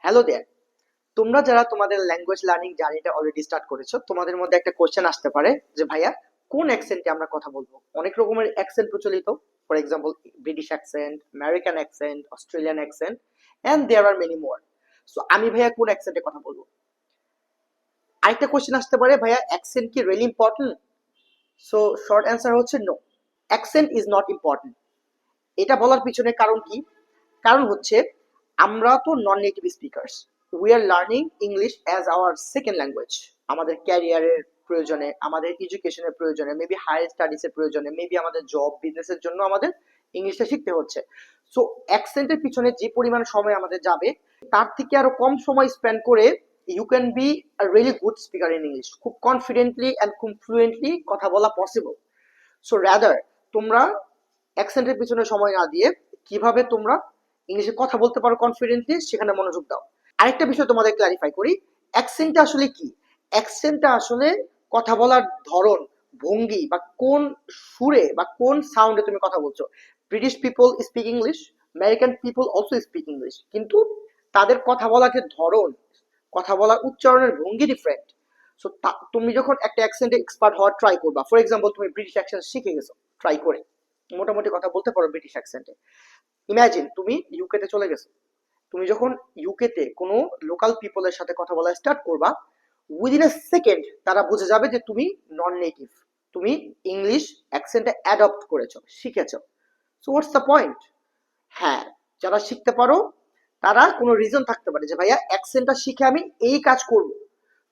Hello দেয়ার, তোমরা যারা তোমাদের ল্যাঙ্গুয়েজ লার্নিং জার্নিটা অলরেডি স্টার্ট করেছো, তোমাদের মধ্যে একটা কোশ্চেন আসতে পারে যে ভাইয়া কোন অ্যাকসেন্টে আমরা কথা বলবো। অনেক রকমের অ্যাকসেন্ট প্রচলিত, for example British accent, American accent, Australian accent, and there are many more. So আমি ভাইয়া কোন অ্যাকসেন্টে কথা বলবো। আরেকটা কোশ্চেন আসতে পারে, ভাইয়া অ্যাকসেন্ট কি really important? So short answer হচ্ছে no, accent is not important. এটা বলার পিছনে কারণ কি? কারণ হচ্ছে আমরা তো non native speakers, we are learning English as our second language. আমাদের ক্যারিয়ারের প্রয়োজনে, আমাদের এডুকেশনের প্রয়োজনে, মেবি হায়ার স্টাডিজের প্রয়োজনে, মেবি আমাদের জব বিজনেসের জন্য আমাদের ইংলিশটা শিখতে হচ্ছে। সো অ্যাকসেন্টের পিছনে যে পরিমাণ সময় আমাদের যাবে, তার থেকে আরো কম সময় স্পেন্ড করে you can be a really good speaker in English. খুব কনফিডেন্টলি অ্যান্ড খুব ফ্লুয়েন্টলি কথা বলা পসিবল। সো রাদার তোমরা অ্যাকসেন্টের পিছনে সময় না দিয়ে কিভাবে তোমরা ইংলিশে কথা বলতে পারো কনফিডেন্টলি, সেখানে মনোযোগ দাও। আরেকটা বিষয় তোমাদের ক্লারিফাই করি, অ্যাকসেন্টটা আসলে কি। অ্যাকসেন্টটা আসলে কথা বলার ধরন, ভঙ্গি, বা কোন সুরে বা কোন সাউন্ডে তুমি কথা বলছো। British people speak English, American people also speak English, কিন্তু তাদের কথা বলার যে ধরন, কথা বলার উচ্চারণের ভঙ্গি ডিফারেন্ট। সো তুমি যখন একটা অ্যাকসেন্টে এক্সপার্ট হওয়ার ট্রাই করবা, ফর এক্সাম্পল তুমি ব্রিটিশ অ্যাকসেন্ট শিখে গেছো, ট্রাই করে মোটামুটি কথা বলতে পারো ব্রিটিশ অ্যাকসেন্টে। ইমাজিন তুমি ইউকেতে চলে গেছো, তুমি যখন ইউকেতে কোনো লোকাল পিপলের সাথে কথা বলা স্টার্ট করবা, উইদিন এ সেকেন্ড তারা বুঝে যাবে যে তুমি নন নেটিভ, তুমি ইংলিশ অ্যাকসেন্টে অ্যাডপ্ট করেছো, শিখেছো। So what's the point? হ্যাঁ, যারা শিখতে পারো তারা কোনো রিজন থাকতে পারে যে ভাইয়া অ্যাকসেন্টটা শিখে আমি এই কাজ করব।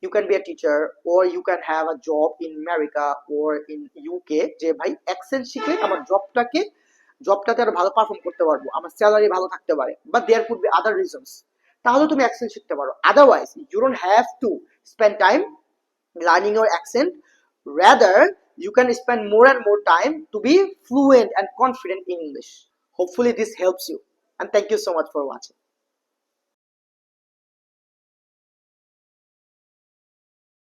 You can be a teacher, or you can have a job in America or in UK, যে ভাই অ্যাকসেন্ট শিখে আমার জবটাতে আরো ভালো পারফর্ম করতে পারবো, আমার স্যালারি ভালো থাকতে পারে, বা there could be other reasons. তাহলে তুমি অ্যাকসেন্ট শিখতে পারো, otherwise you don't have to spend time learning your accent. Rather, you can spend more and more time to be fluent and confident in English. Hopefully this helps you, and thank you so much for watching.